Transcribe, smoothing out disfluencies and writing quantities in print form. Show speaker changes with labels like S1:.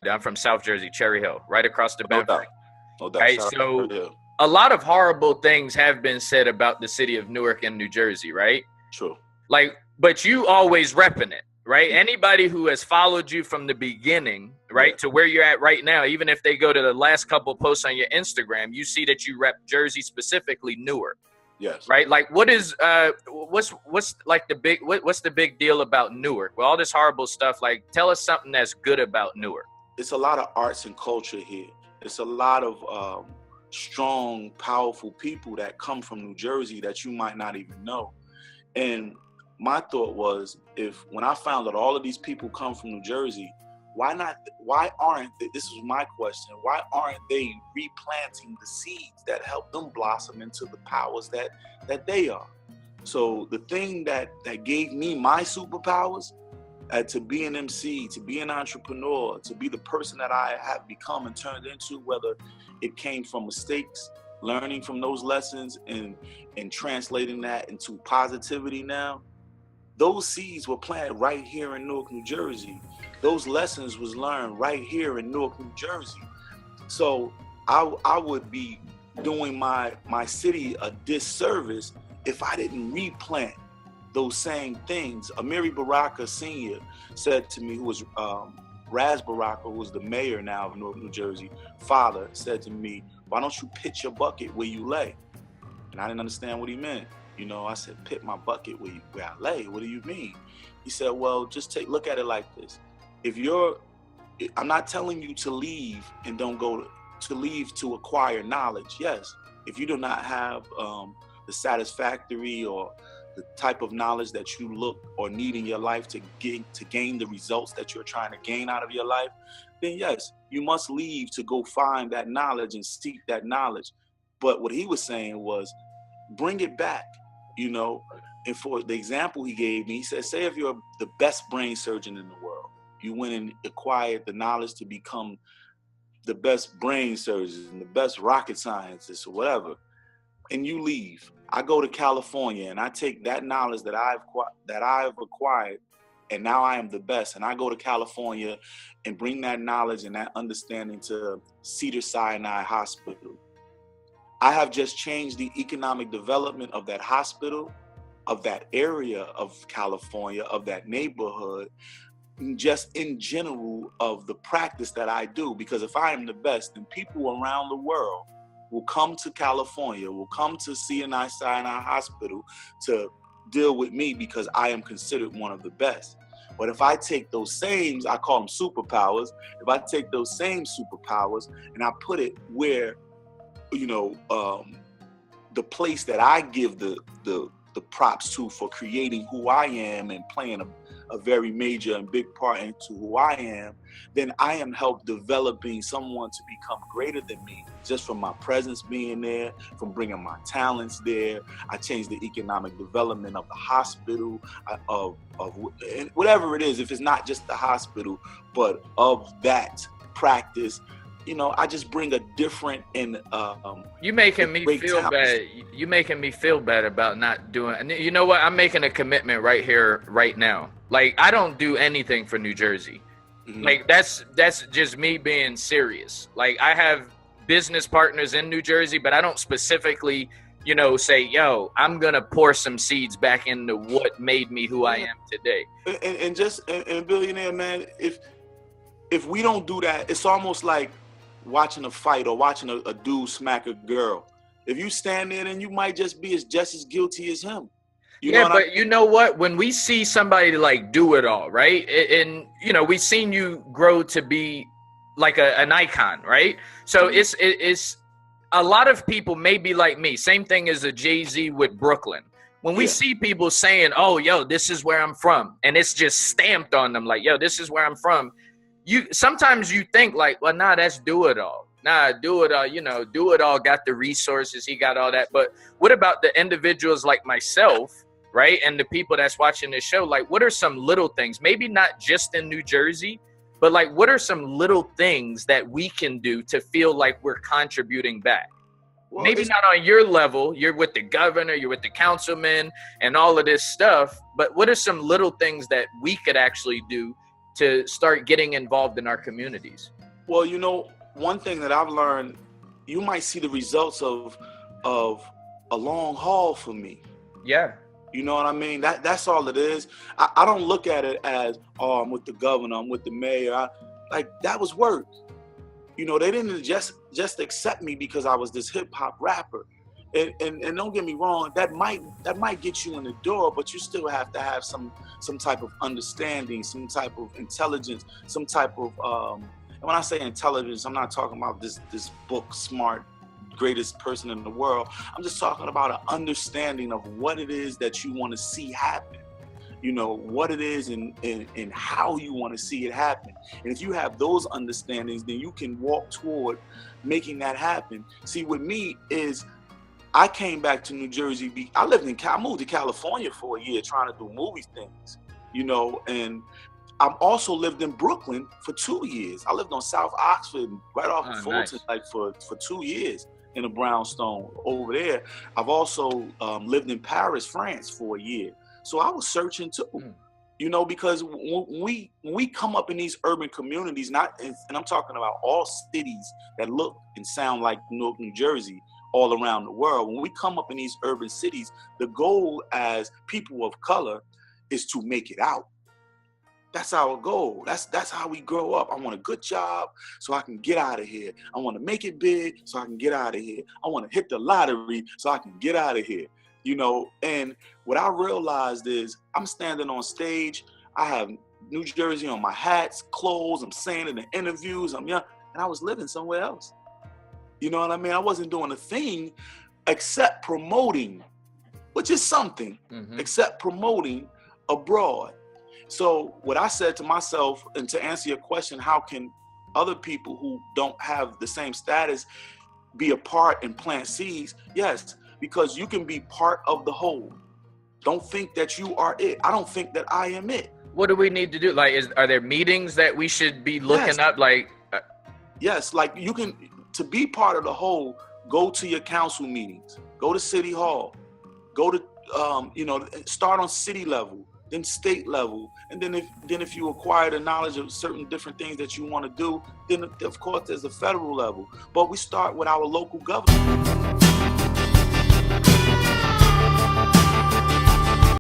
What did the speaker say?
S1: I'm from South Jersey, Cherry Hill, right across the
S2: No
S1: Benford.
S2: doubt. No doubt.
S1: Right, so a lot of horrible things have been said about the city of Newark and New Jersey, right?
S2: True.
S1: Like, but you always repping it, right? Anybody who has followed you from the beginning, right, to where you're at right now, even if they go to the last couple posts on your Instagram, you see that you rep Jersey, specifically Newark.
S2: Yes.
S1: Right. Like, what is what's like the big what's the big deal about Newark? Well, all this horrible stuff. Like, tell us something that's good about Newark.
S2: It's a lot of arts and culture here. It's a lot of strong, powerful people that come from New Jersey that you might not even know. And my thought was, when I found that all of these people come from New Jersey, why aren't they, this was my question, why aren't they replanting the seeds that help them blossom into the powers that they are? So the thing that gave me my superpowers, to be an MC, to be an entrepreneur, to be the person that I have become and turned into, whether it came from mistakes, learning from those lessons and translating that into positivity now, those seeds were planted right here in Newark, New Jersey. Those lessons was learned right here in Newark, New Jersey. So I would be doing my city a disservice if I didn't replant those same things. Amiri Baraka Sr. said to me, who was Raz Baraka, who was the mayor now of Newark, New Jersey, father, said to me, why don't you pitch your bucket where you lay? And I didn't understand what he meant. You know, I said, pit my bucket where I lay? What do you mean? He said, well, just look at it like this. I'm not telling you to leave and don't go to leave to acquire knowledge. Yes, if you do not have the satisfactory or the type of knowledge that you look or need in your life to gain the results that you're trying to gain out of your life, then yes, you must leave to go find that knowledge and seek that knowledge. But what he was saying was, bring it back, you know. And for the example he gave me, he said, say if you're the best brain surgeon in the world, you went and acquired the knowledge to become the best brain surgeon and the best rocket scientist or whatever, and you leave. I go to California and I take that knowledge that I've acquired, and now I am the best. And I go to California and bring that knowledge and that understanding to Cedars-Sinai Hospital. I have just changed the economic development of that hospital, of that area of California, of that neighborhood, just in general of the practice that I do. Because if I am the best, then people around the world will come to California, will come to Cedars-Sinai Hospital to deal with me because I am considered one of the best. But if I take those same, I call them superpowers, if I take those same superpowers and I put it where, you know, the place that I give the props to for creating who I am and playing a very major and big part into who I am, then I am helped developing someone to become greater than me, just from my presence being there, from bringing my talents there. I change the economic development of the hospital, of whatever it is, if it's not just the hospital, but of that practice. You know, I just bring a different and
S1: you making me feel bad. You making me feel bad about not doing. You know what? I'm making a commitment right here, right now. Like, I don't do anything for New Jersey. Mm-hmm. Like, that's just me being serious. Like, I have business partners in New Jersey, but I don't specifically, you know, say, yo, I'm gonna pour some seeds back into what made me who I am today.
S2: And Billionaire, man, if we don't do that, it's almost like watching a fight or watching a dude smack a girl. If you stand there, then you might just be just as guilty as him. You
S1: know what? When we see somebody like do it all, right? And you know, we've seen you grow to be like an icon, right? So it's a lot of people may be like me. Same thing as a Jay-Z with Brooklyn. When we see people saying, "Oh, yo, this is where I'm from," and it's just stamped on them, like, "Yo, this is where I'm from." Sometimes you think like, well, nah, that's Do It All. Nah, Do It All, you know, Do It All got the resources, he got all that. But what about the individuals like myself, right? And the people that's watching this show, like, what are some little things, maybe not just in New Jersey, but like, what are some little things that we can do to feel like we're contributing back?
S2: Well,
S1: maybe not on your level. You're with the governor, you're with the councilman and all of this stuff. But what are some little things that we could actually do to start getting involved in our communities?
S2: Well, you know, one thing that I've learned, you might see the results of a long haul for me.
S1: Yeah.
S2: You know what I mean? That's all it is. I don't look at it as, oh, I'm with the governor, I'm with the mayor. Like, that was work. You know, they didn't just accept me because I was this hip hop rapper. And don't get me wrong, that might get you in the door, but you still have to have some type of understanding, some type of intelligence, some type of and when I say intelligence, I'm not talking about this book smart, greatest person in the world. I'm just talking about an understanding of what it is that you want to see happen. You know, what it is and how you want to see it happen. And if you have those understandings, then you can walk toward making that happen. See, with me is, I came back to New Jersey. I moved to California for a year trying to do movie things, you know, and I've also lived in Brooklyn for 2 years. I lived on South Oxford, right off of Fulton,
S1: nice.
S2: like for 2 years in a brownstone over there. I've also lived in Paris, France for a year. So I was searching too, you know, because when we come up in these urban communities, and I'm talking about all cities that look and sound like Newark, New Jersey, all around the world. When we come up in these urban cities, the goal as people of color is to make it out. That's our goal. That's how we grow up. I want a good job so I can get out of here. I want to make it big so I can get out of here. I want to hit the lottery so I can get out of here. You know, and what I realized is I'm standing on stage. I have New Jersey on my hats, clothes. I'm saying it in interviews. I'm young, and I was living somewhere else. You know what I mean? I wasn't doing a thing except promoting, which is something, except promoting abroad. So what I said to myself, and to answer your question, how can other people who don't have the same status be a part and plant seeds? Yes, because you can be part of the whole. Don't think that you are it. I don't think that I am it.
S1: What do we need to do? Like, are there meetings that we should be looking up? Like,
S2: yes, like you can, to be part of the whole, go to your council meetings, go to city hall, go to, you know, start on city level, then state level, and then if you acquire the knowledge of certain different things that you want to do, then of course there's a federal level. But we start with our local government.